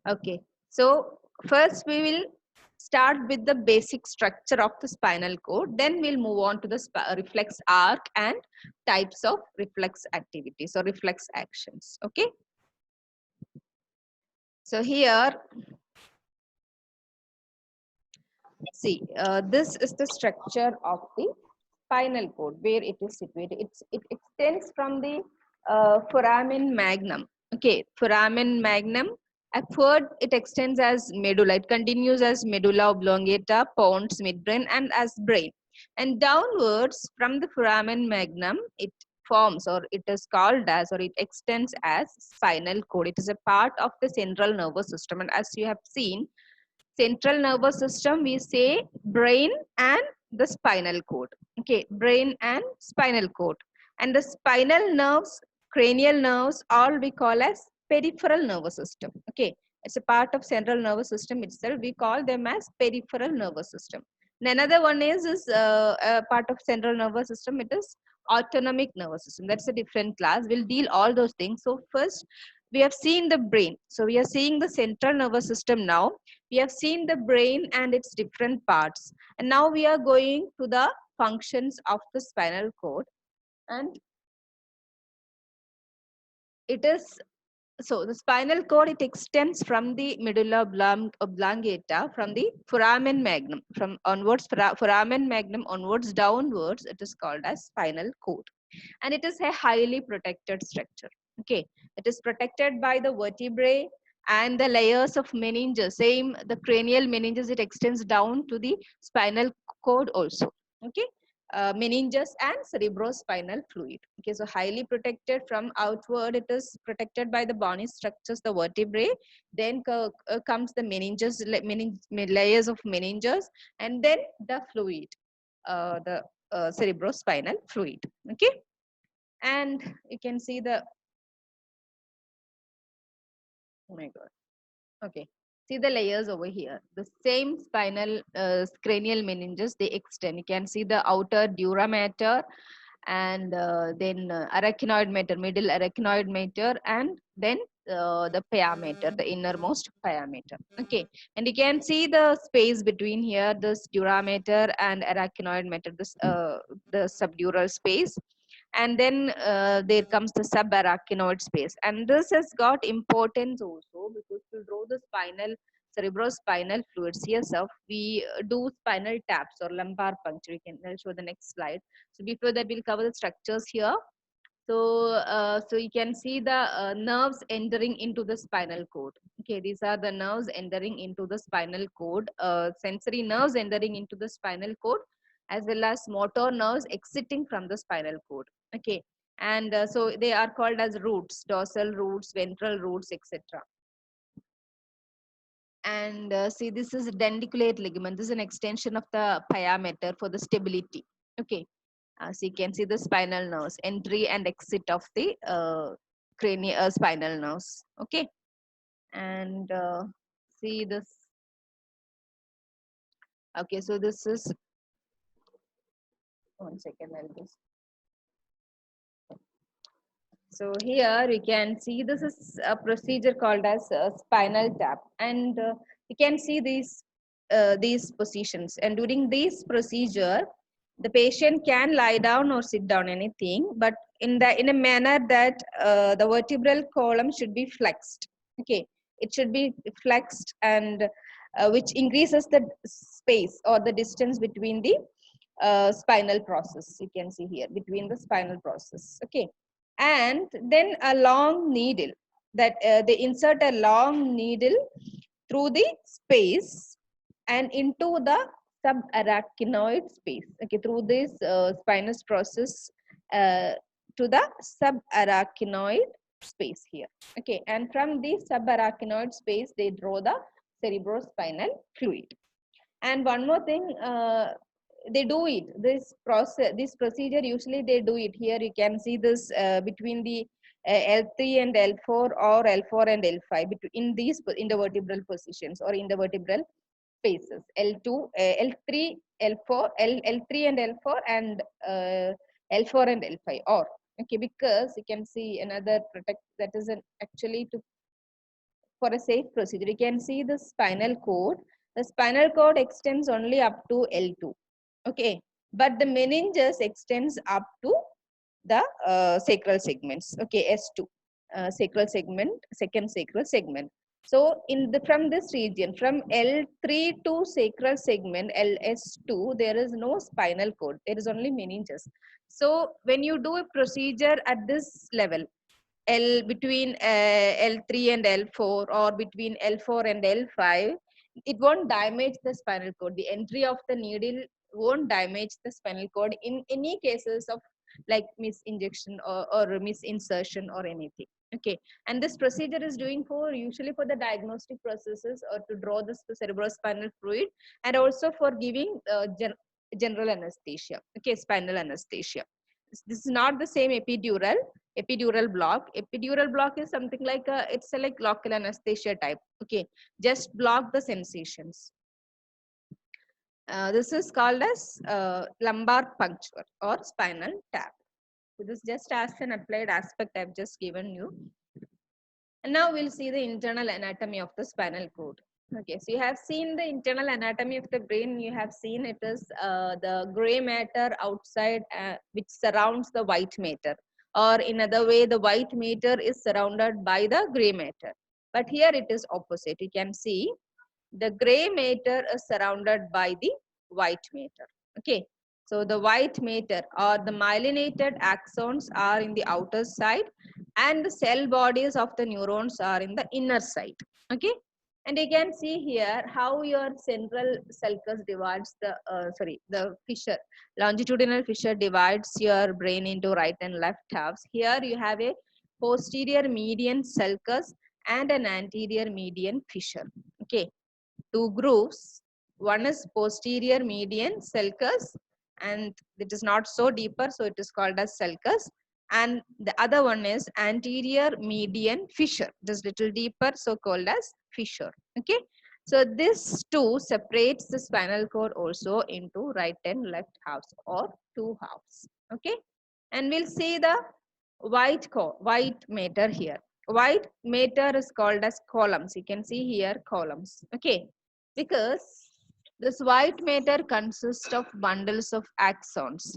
Okay, so first we will start with the basic structure of the spinal cord. Then we'll move on to the reflex arc and types of reflex activities or reflex actions. Okay, so here, see, this is the structure of the spinal cord where it is situated. It extends from the foramen magnum. Okay, foramen magnum. Upward, it extends as medulla. It continues as medulla oblongata, pons, midbrain, and as brain. And downwards from the foramen magnum, it forms, or it is called as, or it extends as spinal cord. It is a part of the central nervous system. And as you have seen, central nervous system, we say brain and the spinal cord. Okay, brain and spinal cord. And the spinal nerves, cranial nerves, all we call as peripheral nervous system. Okay, it's a part of central nervous system itself. We call them as peripheral nervous system. And another one is a part of central nervous system. It is autonomic nervous system. That's a different class. We'll deal all those things. So first, we have seen the brain. So we are seeing the central nervous system now. We have seen the brain and its different parts. And now we are going to the functions of the spinal cord. And it is, so the spinal cord, it extends from the medulla oblongata, from the foramen magnum, from onwards, foramen magnum onwards, downwards, it is called as spinal cord. And it is a highly protected structure. Okay, it is protected by the vertebrae and the layers of meninges. Same, the cranial meninges, it extends down to the spinal cord also. Okay, meninges and cerebrospinal fluid. Okay, so highly protected from outward, it is protected by the bony structures, the vertebrae. Then comes the meninges, layers of meninges, and then the fluid, the cerebrospinal fluid. Okay, and you can see the, oh my god, okay, see the layers over here. The same spinal cranial meninges, they extend. You can see the outer dura mater, and then arachnoid mater, middle arachnoid mater, and then the pia mater, the innermost pia mater. Okay, and you can see the space between here, this dura mater and arachnoid mater, this the subdural space. And then there comes the subarachnoid space, and this has got importance also because to draw the spinal cerebrospinal fluids here, so we do spinal taps or lumbar puncture. I'll show the next slide. So before that, we'll cover the structures here. So you can see the nerves entering into the spinal cord. Okay, these are the nerves entering into the spinal cord, sensory nerves entering into the spinal cord, as well as motor nerves exiting from the spinal cord. Okay, and so they are called as roots, dorsal roots, ventral roots, etc. And see, this is a denticulate ligament. This is an extension of the pia mater for the stability. Okay, so you can see the spinal nerves, entry and exit of the cranial spinal nerves. Okay, and see this. Okay, so this is, one second, I'll just. So here we can see this is a procedure called as spinal tap, and you can see these positions. And during this procedure, the patient can lie down or sit down, anything, but in a manner that the vertebral column should be flexed. Okay, it should be flexed, and which increases the space or the distance between the spinal process. You can see here between the spinal process. Okay, and then a long needle, that they insert a long needle through the space and into the subarachnoid space. Okay, through this spinous process uh, to the subarachnoid space here. Okay, and from the subarachnoid space, they draw the cerebrospinal fluid. And one more thing, they do it, this process, this procedure, usually they do it here. You can see this between the L3 and L4, or L4 and L5, in these, in the vertebral positions or in the vertebral spaces, L2, L3, L4, L3 and L4, and L4 and L5, or okay, because you can see another protect, that is actually to for a safe procedure, you can see the spinal cord. The spinal cord extends only up to L2. Okay, but the meninges extends up to the sacral segments. Okay, S2, sacral segment, second sacral segment. So in the from this region, from L3 to sacral segment LS2, there is no spinal cord. There is only meninges. So when you do a procedure at this level, between L3 and L4, or between L4 and L5, it won't damage the spinal cord. The entry of the needle won't damage the spinal cord in any cases of like misinjection or misinsertion or anything. Okay, and this procedure is doing for usually for the diagnostic processes or to draw the cerebrospinal fluid, and also for giving general anesthesia. Okay, spinal anesthesia. This is not the same epidural block. Epidural block is something like it's a like local anesthesia type. Okay, just block the sensations. This is called as lumbar puncture or spinal tap. So this just as an applied aspect I've just given you. And now we'll see the internal anatomy of the spinal cord. Okay, so you have seen the internal anatomy of the brain. You have seen it is the gray matter outside which surrounds the white matter. Or in other way, the white matter is surrounded by the gray matter. But here it is opposite. You can see the gray matter is surrounded by the white matter. Okay, so the white matter or the myelinated axons are in the outer side, and the cell bodies of the neurons are in the inner side. Okay, and you can see here how your central sulcus divides the fissure, longitudinal fissure divides your brain into right and left halves. Here you have a posterior median sulcus and an anterior median fissure. Okay, two grooves. One is posterior median sulcus, and it is not so deeper, so it is called as sulcus. And the other one is anterior median fissure. It is little deeper, so called as fissure. Okay. So this two separates the spinal cord also into right and left halves or two halves. Okay. And we'll see the white matter here. White matter is called as columns. You can see here columns. Okay, because this white matter consists of bundles of axons,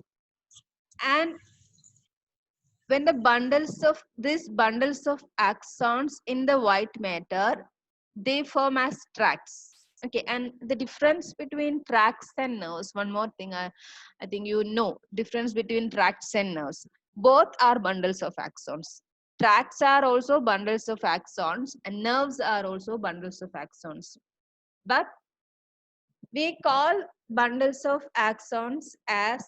and when the bundles of axons in the white matter, they form as tracts. Okay, and the difference between tracts and nerves, one more thing I think you know, difference between tracts and nerves. Both are bundles of axons. Tracts are also bundles of axons, and nerves are also bundles of axons. But we call bundles of axons as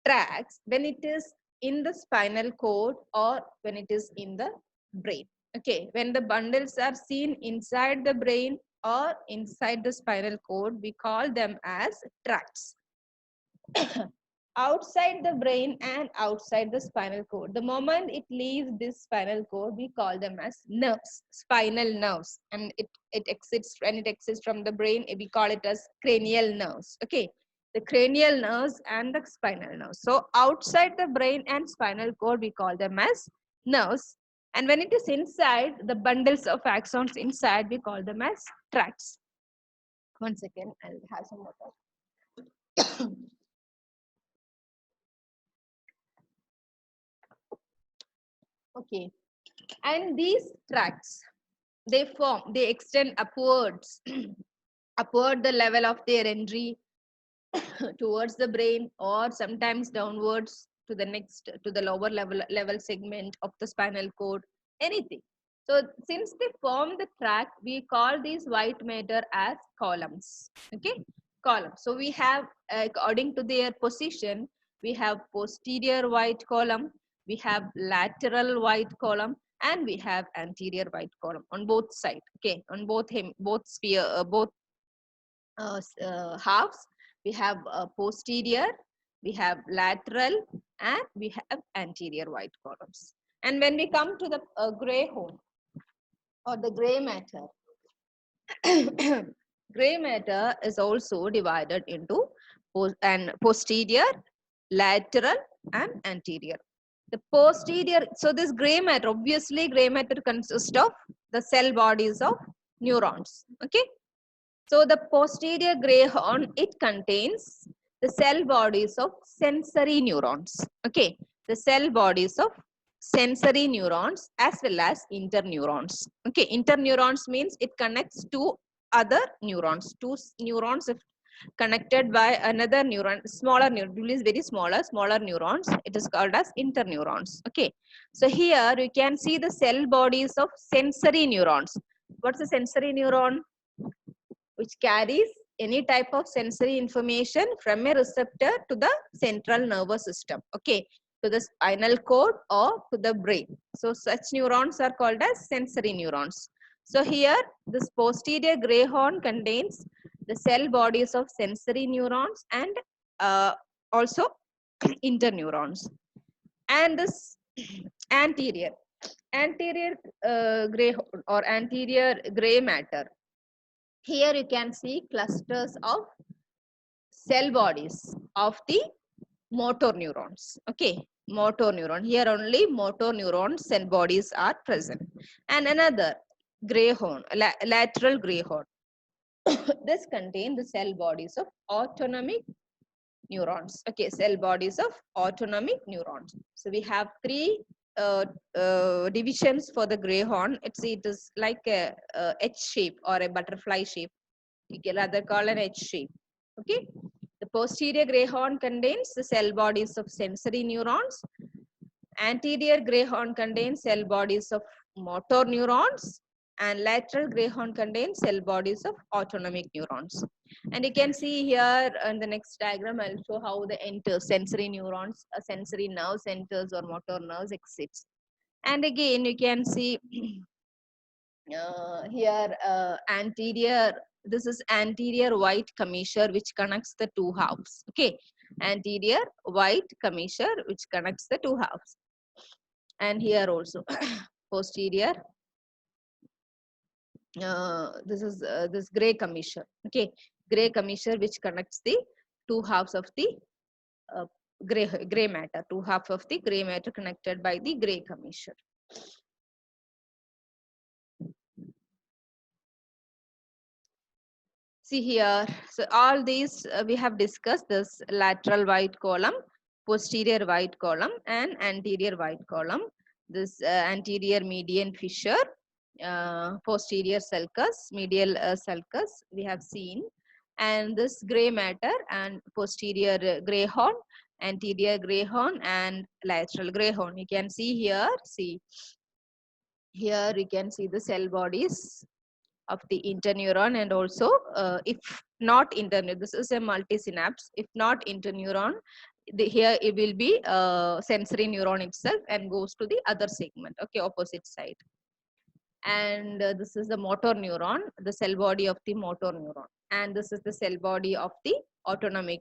tracts when it is in the spinal cord or when it is in the brain. Okay, when the bundles are seen inside the brain or inside the spinal cord, we call them as tracts. Outside the brain and outside the spinal cord, the moment it leaves this spinal cord, we call them as nerves, spinal nerves, and it exits from the brain, we call it as cranial nerves. Okay, the cranial nerves and the spinal nerves. So outside the brain and spinal cord, we call them as nerves, and when it is inside the bundles of axons inside, we call them as tracts. One second, I'll have some water. Okay, and these tracts, they extend upwards, upward the level of their entry towards the brain, or sometimes downwards to the lower level segment of the spinal cord, anything. So since they form the tract, we call these white matter as columns. Okay, columns. So we have, according to their position, we have posterior white column, we have lateral white column, and we have anterior white column on both sides. Okay, on both halves. We have posterior, we have lateral, and we have anterior white columns. And when we come to the gray horn or the gray matter, gray matter is also divided into posterior, lateral, and anterior. The posterior, so this gray matter, obviously gray matter consists of the cell bodies of neurons. Okay. So the posterior gray horn, it contains the cell bodies of sensory neurons. Okay. The cell bodies of sensory neurons as well as interneurons. Okay. Interneurons means it connects to other neurons. Two neurons if connected by another neuron, smaller neuron, is very smaller neurons. It is called as interneurons. Okay. So here you can see the cell bodies of sensory neurons. What's a sensory neuron? Which carries any type of sensory information from a receptor to the central nervous system. Okay. To the spinal cord or to the brain. So such neurons are called as sensory neurons. So here this posterior gray horn contains the cell bodies of sensory neurons and also interneurons. And this anterior gray or anterior gray matter. Here you can see clusters of cell bodies of the motor neurons. Okay, motor neuron. Here only motor neurons cell bodies are present. And another gray horn, lateral gray horn. This contains the cell bodies of autonomic neurons. Okay, cell bodies of autonomic neurons. So we have three divisions for the gray horn. It is like a H shape or a butterfly shape. You can rather call an H shape. Okay. The posterior gray horn contains the cell bodies of sensory neurons. Anterior gray horn contains cell bodies of motor neurons, and lateral gray horn contains cell bodies of autonomic neurons. And you can see here in the next diagram, I'll show how the sensory neurons, sensory nerve centers or motor nerves exits. And again, you can see here anterior, this is anterior white commissure which connects the two halves. Okay, anterior white commissure which connects the two halves. And here also posterior, this is this gray commissure. Okay, gray commissure which connects the two halves of the gray matter, two halves of the gray matter connected by the gray commissure. See here, so all these we have discussed this lateral white column, posterior white column and anterior white column. This anterior median fissure, posterior sulcus, medial sulcus we have seen, and this gray matter and posterior gray horn, anterior gray horn and lateral gray horn. You can see here, here you can see the cell bodies of the interneuron, and also if not interneuron, this is a multi-synapse. If not interneuron, here it will be sensory neuron itself and goes to the other segment. Okay, opposite side. And this is the motor neuron, the cell body of the motor neuron, and this is the cell body of the autonomic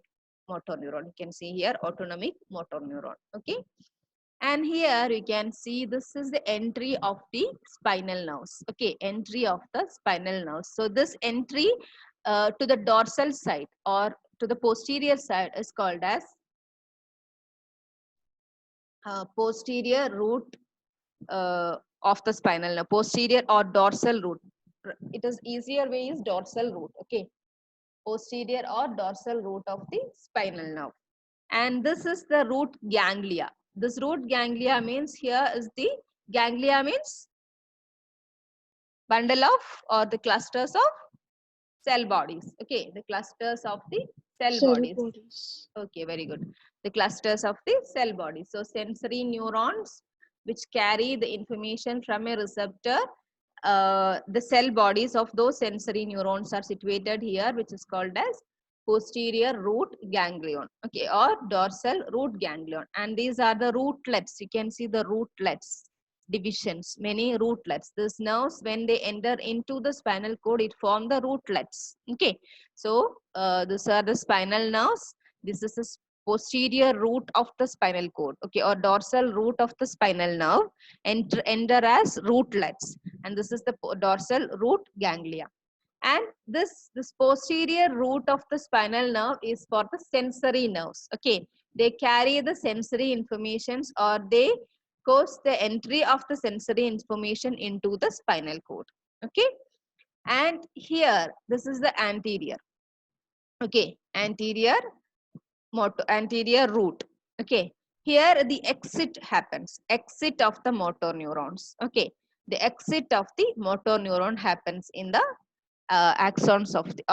motor neuron. You can see here autonomic motor neuron. Okay. And here you can see this is the entry of the spinal nerves. Okay, entry of the spinal nerves. So this entry to the dorsal side or to the posterior side is called as posterior root of the spinal nerve, posterior or dorsal root. It is easier way is dorsal root. Okay, posterior or dorsal root of the spinal nerve. And this is the root ganglia. This root ganglia means here is the ganglia means bundle of or the clusters of cell bodies. Okay, the clusters of the cell bodies. Okay, very good. The clusters of the cell bodies. So sensory neurons which carry the information from a receptor. The cell bodies of those sensory neurons are situated here, which is called as posterior root ganglion. Okay, or dorsal root ganglion. And these are the rootlets. You can see the rootlets divisions, many rootlets. These nerves, when they enter into the spinal cord, it form the rootlets. Okay, so these are the spinal nerves. This is the posterior root of the spinal cord. Okay, or dorsal root of the spinal nerve, enter as rootlets, and this is the dorsal root ganglia. And this posterior root of the spinal nerve is for the sensory nerves. Okay, they carry the sensory informations, or they cause the entry of the sensory information into the spinal cord. Okay, And here, this is the anterior. Okay, anterior root. Okay, here the exit happens, exit of the motor neurons. Okay, the exit of the motor neuron happens in the axons of the,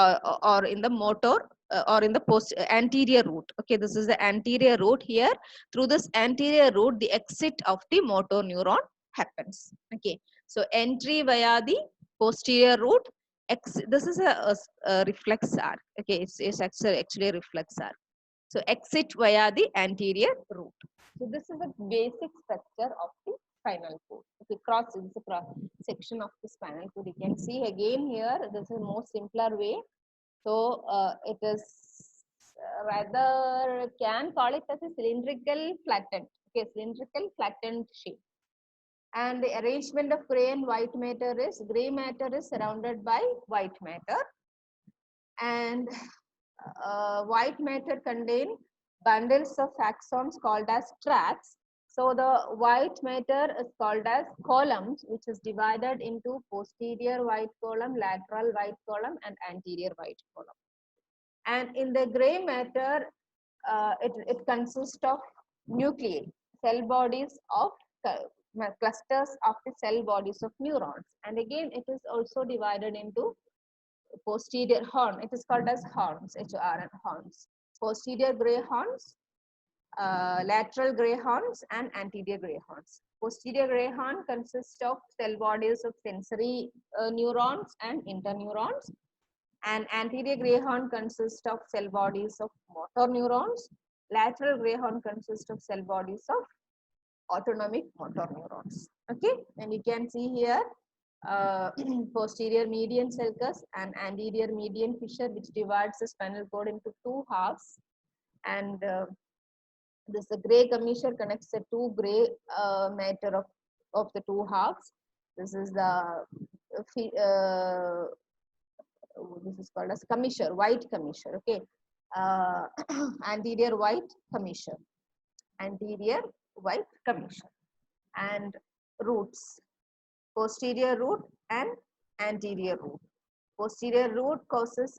or in the motor or in the post anterior root. Okay, this is the anterior root. Here, through this anterior root, the exit of the motor neuron happens. Okay, so entry via the posterior root. This is a reflex arc. Okay, it's actually a reflex arc. So exit via the anterior root. So this is the basic structure of the spinal cord. Okay, cross is the cross section of the spinal cord. You can see again here. This is a more simpler way. So it is rather can call it as a cylindrical flattened. Okay, cylindrical flattened shape. And the arrangement of gray and white matter is gray matter is surrounded by white matter, and white matter contain bundles of axons called as tracks. So the white matter is called as columns, which is divided into posterior white column, lateral white column, and anterior white column. And in the gray matter, it consists of nuclei, cell bodies of clusters of the cell bodies of neurons. And again, it is also divided into posterior horn. It is called as horns, HORN, horns. Posterior gray horns, lateral gray horns, and anterior gray horns. Posterior gray horn consists of cell bodies of sensory neurons and interneurons. And anterior gray horn consists of cell bodies of motor neurons. Lateral gray horn consists of cell bodies of autonomic motor neurons. Okay, and you can see here posterior median sulcus and anterior median fissure, which divides the spinal cord into two halves. And this gray commissure connects the two gray matter of the two halves. This is the this is called as commissure, white commissure. Okay, anterior white commissure, anterior white commissure, and roots, posterior root and anterior root. Posterior root causes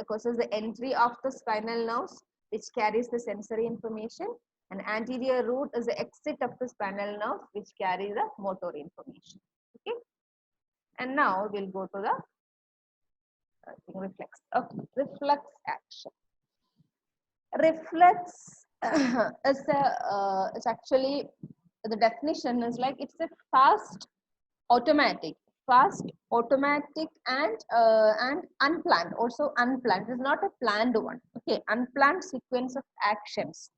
causes the entry of the spinal nerves, which carries the sensory information, and anterior root is the exit of the spinal nerve, which carries the motor information. Okay, and now we'll go to the reflex. Okay, reflex action. Reflex is it's actually, the definition is like it's a fast automatic and unplanned, also unplanned. It is not a planned one. Okay, unplanned sequence of actions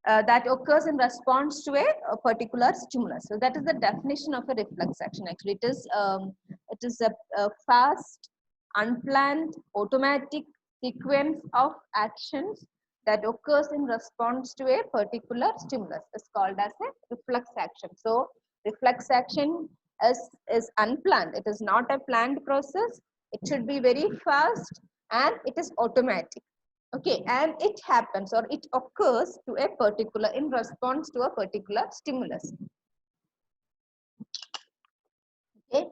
that occurs in response to a particular stimulus. So that is the definition of a reflex action. Actually, it is a fast, unplanned, automatic sequence of actions that occurs in response to a particular stimulus. Is called as a reflex action. So reflex action is unplanned. It is not a planned process. It should be very fast and it is automatic. Okay, and it happens or it occurs to a particular, in response to a particular stimulus. Okay,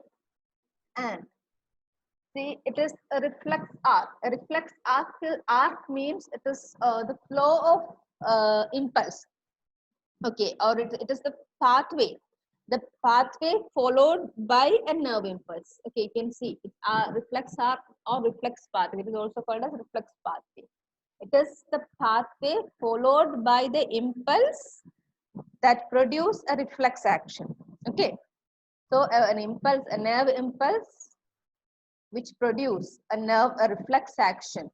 and see, it is a reflex arc. A reflex arc means it is the flow of impulse. Okay, or it is the pathway followed by a nerve impulse. Okay, you can see it's a reflex arc or reflex pathway. It is also called as reflex pathway. It is the pathway followed by the impulse that produce a reflex action. Okay, so an impulse, a nerve impulse, which produce a reflex action.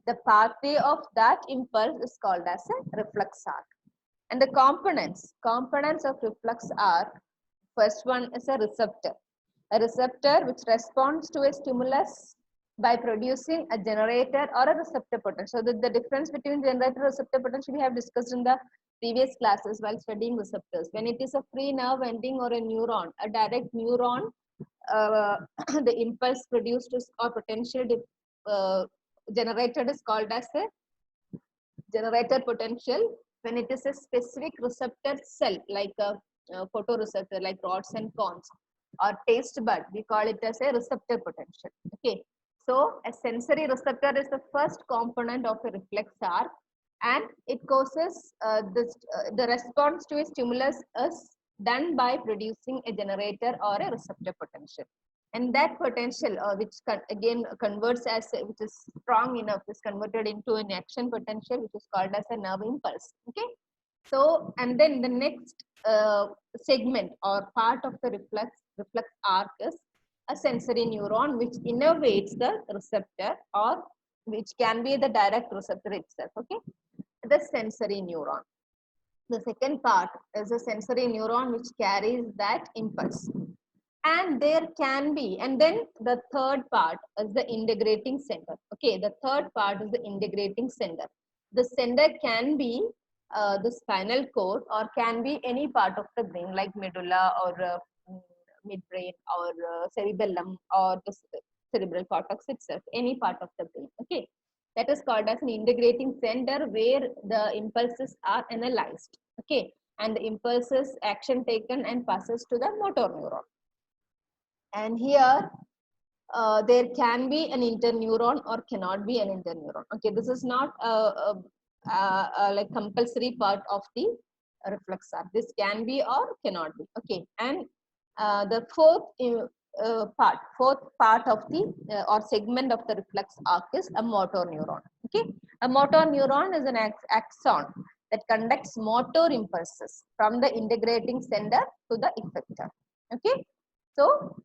The pathway of that impulse is called as a reflex arc. And the components of reflex arc. First one is a receptor which responds to a stimulus by producing a generator or a receptor potential. So the difference between generator and receptor potential we have discussed in the previous classes while studying receptors. When it is a free nerve ending or a neuron, a direct neuron, the impulse produced or potential generated is called as a generator potential. When it is a specific receptor cell like a photoreceptor like rods and cones, or taste bud, we call it as a receptor potential. Okay, so a sensory receptor is the first component of a reflex arc, and it causes the response to a stimulus is done by producing a generator or a receptor potential, and that potential which again converts as which is strong enough is converted into an action potential, which is called as a nerve impulse. Okay, so and then the next segment or part of the reflex arc is a sensory neuron, which innervates the receptor, or which can be the direct receptor itself. Okay, the sensory neuron. The second part is a sensory neuron which carries that impulse. And there can be, and then the third part is the integrating center. Okay, the third part is the integrating center. The center can be the spinal cord, or can be any part of the brain like medulla, or midbrain, or cerebellum, or the cerebral cortex itself, any part of the brain. Okay, that is called as an integrating center, where the impulses are analyzed. Okay, and the impulses action taken and passes to the motor neuron. And here there can be an interneuron or cannot be an interneuron. Okay, this is not like compulsory part of the reflex arc. This can be or cannot be. Okay, and the fourth part of the or segment of the reflex arc is a motor neuron. Okay, a motor neuron is an axon that conducts motor impulses from the integrating center to the effector. Okay, so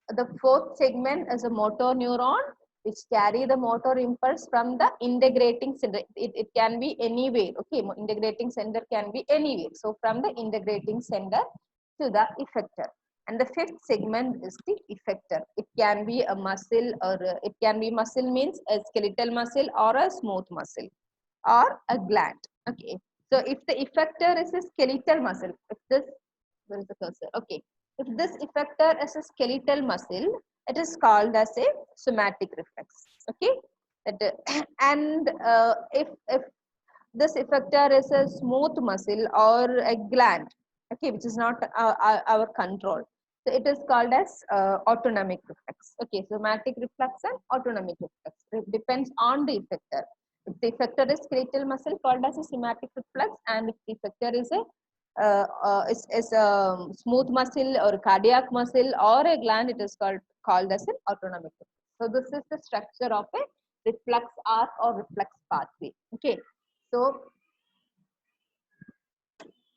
the fourth segment is a motor neuron which carry the motor impulse from the integrating center. It can be anywhere. Okay, integrating center can be anywhere. So from the integrating center to the effector. And the fifth segment is the effector. It can be a muscle, or it can be muscle means a skeletal muscle or a smooth muscle or a gland. Okay, so if the effector is a skeletal muscle, if this, where is the cursor? Okay, if this effector is a skeletal muscle, it is called as a somatic reflex. Okay, and if this effector is a smooth muscle or a gland, okay, which is not our control, so it is called as autonomic reflex. Okay, somatic reflex and autonomic reflex. It depends on the effector. If the effector is skeletal muscle, called as a somatic reflex, and if the effector is a is a smooth muscle or cardiac muscle or a gland, it is called as an autonomic reflex. So this is the structure of a reflex arc or reflex pathway. Okay, so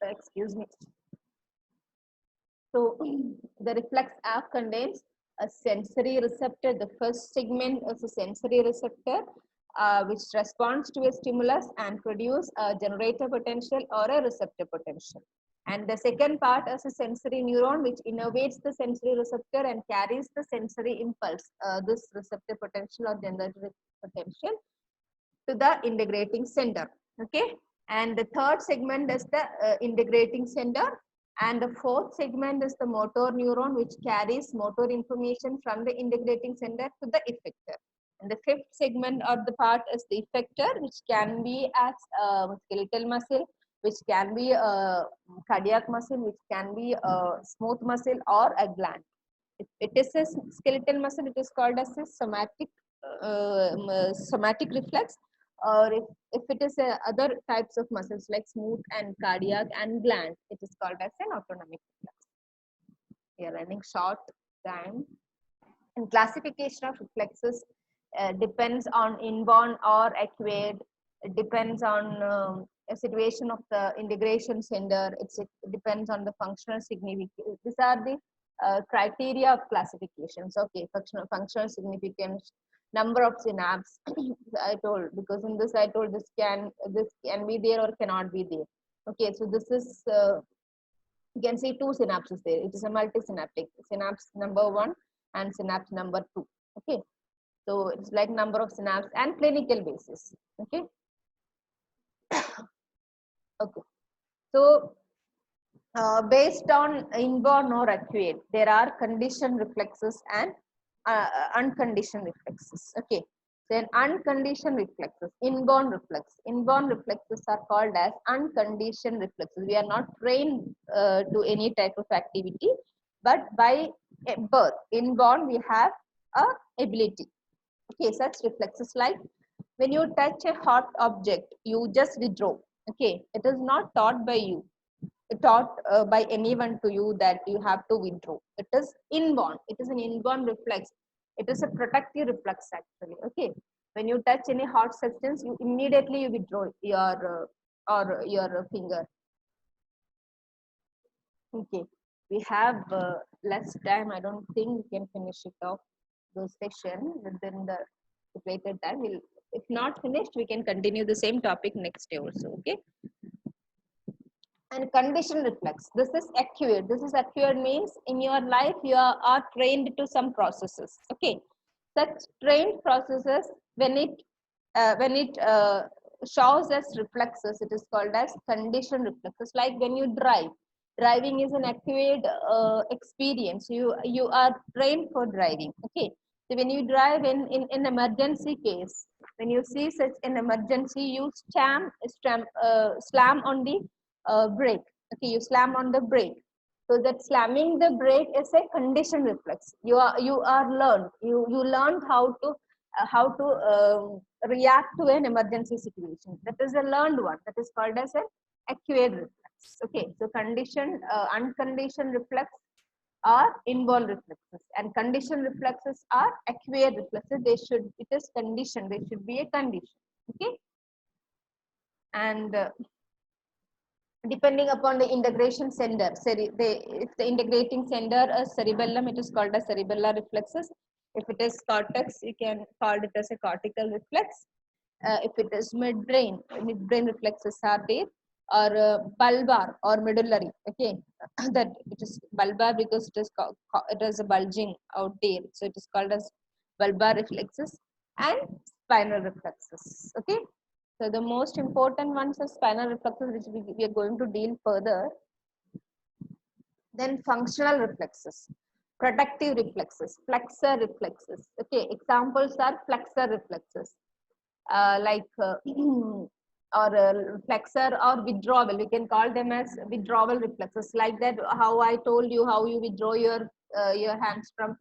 excuse me. So the reflex arc contains a sensory receptor. The first segment is a sensory receptor which responds to a stimulus and produce a generator potential or a receptor potential. And the second part is a sensory neuron which innervates the sensory receptor and carries the sensory impulse, this receptor potential or generator potential, to the integrating center. Okay, and the third segment is the integrating center, and the fourth segment is the motor neuron which carries motor information from the integrating center to the effector. And the fifth segment of the part is the effector, which can be as skeletal muscle, which can be a cardiac muscle, which can be a smooth muscle or a gland. If it is a skeletal muscle, it is called as a somatic reflex, or if it is other types of muscles like smooth and cardiac and gland, it is called as an autonomic reflex. We are running short time. And classification of reflexes depends on inborn or acquired. It depends on a situation of the integration center. It depends on the functional significance. These are the criteria of classifications. Okay, functional significance, number of synapse. I told, because in this I told this can be there or cannot be there. Okay, so this is you can see two synapses there. It is a multisynaptic. Synapse number 1 and synapse number 2. Okay, so it's like number of synapse and clinical basis. Okay. Okay, so based on inborn or acquired, there are conditioned reflexes and unconditioned reflexes. Okay, then unconditioned reflexes, inborn reflexes are called as unconditioned reflexes. We are not trained to any type of activity. but by birth, inborn, we have a ability. Okay, such reflexes like when you touch a hot object, you just withdraw. Okay, it is not taught by you, taught by anyone to you that you have to withdraw. It is inborn. It is an inborn reflex. It is a protective reflex actually. Okay, when you touch any hot substance, you immediately you withdraw your or your finger. Okay, we have less time. I don't think we can finish it off the session within the stipulated time. We'll, if not finished, we can continue the same topic next day also. Okay. And condition reflex. This is acquired. This is acquired means in your life you are trained to some processes. Okay, such trained processes when it shows as reflexes, it is called as condition reflexes. Like when you drive, driving is an acquired experience. You are trained for driving. Okay, so when you drive in emergency case, when you see such an emergency, you slam on the brake. Okay, you slam on the brake. So that slamming the brake is a condition reflex. You are learned. You learned how to react to an emergency situation. That is a learned one. That is called as an acquired reflex. Okay, so unconditioned reflex are inborn reflexes, and conditioned reflexes are acquired reflexes. It is conditioned. They should be a condition. Okay, and depending upon the integration center. If the integrating center is cerebellum, it is called as cerebellar reflexes. If it is cortex, you can call it as a cortical reflex. If it is midbrain reflexes are there, or bulbar or medullary. Okay, that it is bulbar because it is a bulging out there, so it is called as bulbar reflexes, and spinal reflexes. Okay, so the most important ones are spinal reflexes, which we are going to deal further. Then functional reflexes, protective reflexes, flexor reflexes. Okay, examples are flexor reflexes, or flexor or withdrawal. We can call them as withdrawal reflexes. Like that, how I told you how you withdraw your hands from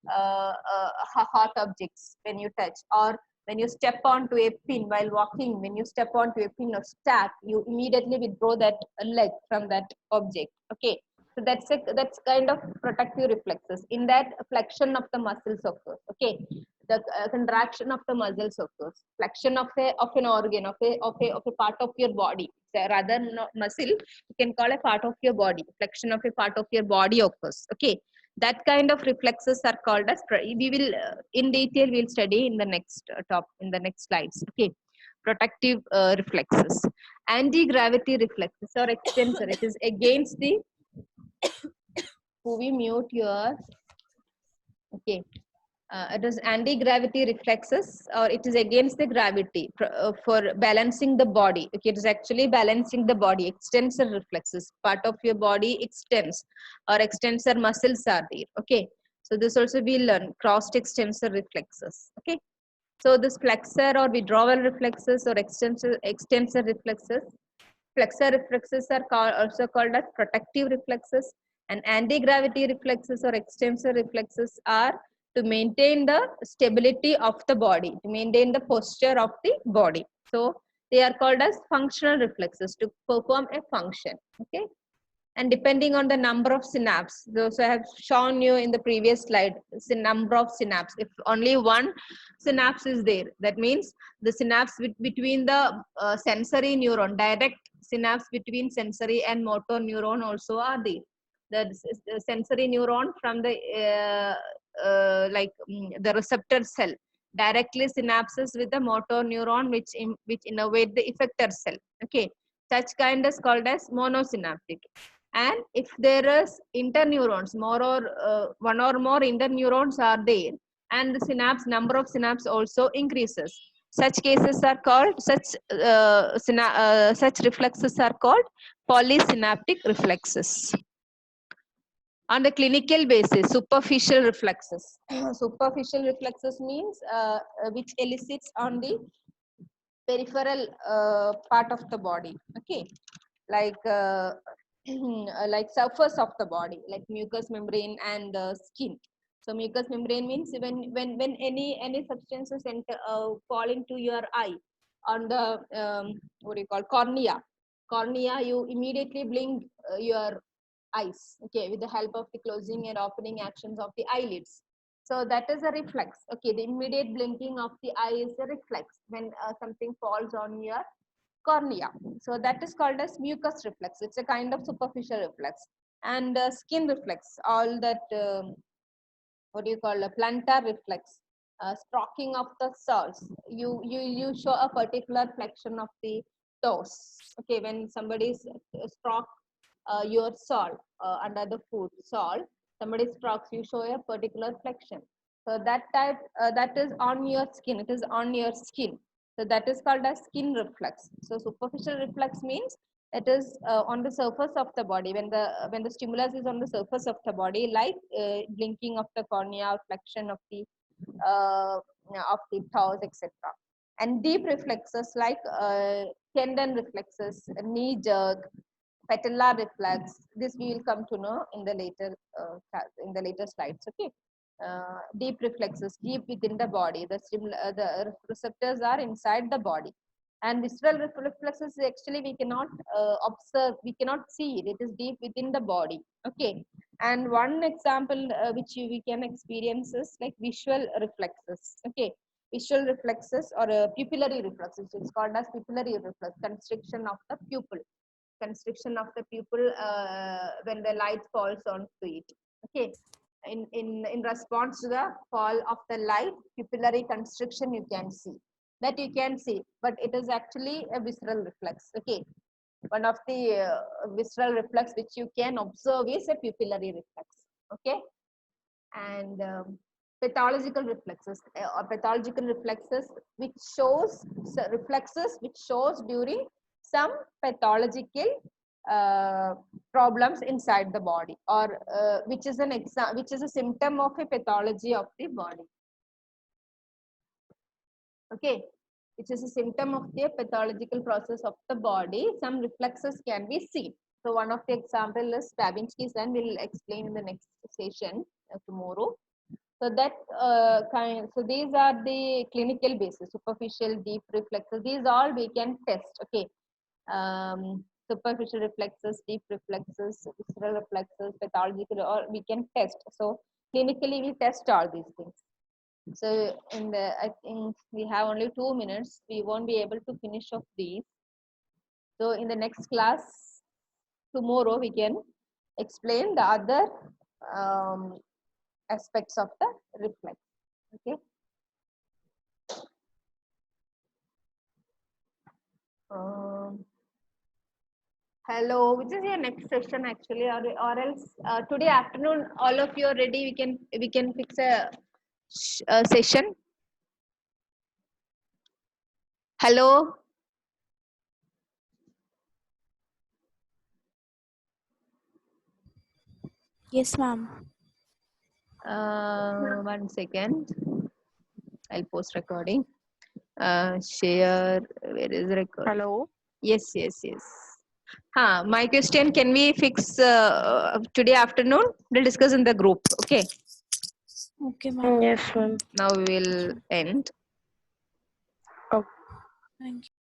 hot objects when you touch, or when you step onto a pin while walking. When you step onto a pin or stack, you immediately withdraw that leg from that object. Okay, so that's kind of protective reflexes. In that, flexion of the muscles occurs. Okay, the contraction of the muscles occurs. Flexion of an organ, of a part of your body. So rather not muscle, you can call a part of your body. Flexion of a part of your body occurs. Okay, that kind of reflexes are called as, we will in detail we'll study in the next in the next slides. Okay, protective reflexes. Anti-gravity reflexes or extensor. It is against the, who we mute your, okay, it is anti-gravity reflexes, or it is against the gravity for balancing the body. Okay, it is actually balancing the body. Extensor reflexes, part of your body extends, or extensor muscles are there. Okay, so this also we learn crossed extensor reflexes. Okay, so this flexor or withdrawal reflexes or extensor reflexes. Flexor reflexes are also called as protective reflexes, and anti-gravity reflexes or extensor reflexes are to maintain the stability of the body, to maintain the posture of the body. So they are called as functional reflexes, to perform a function. Okay, and depending on the number of synapses, those I have shown you in the previous slide, it's the number of synapses. If only one synapse is there, that means the synapse between the sensory neuron, direct synapse between sensory and motor neuron also are there. The sensory neuron from the the receptor cell directly synapses with the motor neuron, which innervate the effector cell. Okay, such kind is called as monosynaptic. And if there is interneurons, one or more interneurons are there, and the number of synapse also increases, such cases are called, such reflexes are called polysynaptic reflexes. On the clinical basis, superficial reflexes. Superficial reflexes means which elicits on the peripheral part of the body. Okay, like like surface of the body, like mucous membrane and skin. So mucous membrane means when any substances enter fall into your eye on the what do you call, cornea, you immediately blink your eyes, okay, with the help of the closing and opening actions of the eyelids. So that is a reflex. Okay, the immediate blinking of the eye is a reflex when something falls on your cornea. So that is called as mucus reflex. It's a kind of superficial reflex. And skin reflex, all that what do you call a plantar reflex, stalking of the soles. You show a particular flexion of the toes. Okay, when somebody stalk your sole under the foot sole, somebody strokes, you show a particular flexion. So that type that is on your skin. It is on your skin. So that is called as skin reflex. So superficial reflex means it is on the surface of the body, when the stimulus is on the surface of the body, like blinking of the cornea, flexion uh, of the toes, etc. And deep reflexes like tendon reflexes, knee jerk, patellar reflex. This we will come to know in the later slides. Okay. Deep reflexes, deep within the body. The receptors are inside the body. And visceral reflexes, actually we cannot observe, we cannot see it. It is deep within the body. Okay. And one example we can experience is like visual reflexes. Okay. Visual reflexes or pupillary reflexes. It's called as pupillary reflex, constriction of the pupil. Constriction of the pupil when the light falls onto it. Okay. In response to the fall of the light, pupillary constriction you can see. That you can see, but it is actually a visceral reflex. Okay. One of the visceral reflex which you can observe is a pupillary reflex. Okay. And pathological reflexes or pathological reflexes which shows reflexes which shows during some pathological problems inside the body, or which is a symptom of a pathology of the body. Okay, which is a symptom of the pathological process of the body. Some reflexes can be seen. So one of the example is Babinski's, and we'll explain in the next session tomorrow. So that so these are the clinical basis: superficial, deep reflexes. These all we can test. Okay. Superficial reflexes, deep reflexes, visceral reflexes, pathological, or we can test. So clinically we test all these things. So I think we have only 2 minutes. We won't be able to finish off these. So in the next class tomorrow we can explain the other aspects of the reflex. Okay. Hello, which is your next session actually, or else today afternoon all of you are ready. We can fix a session. Hello. Yes, ma'am. 1 second. I'll post recording. Share. Where is the record? Hello. Yes. My question, can we fix today afternoon? We'll discuss in the group. Okay. Okay, ma'am. Yes, ma'am. Now we will end. Thank you.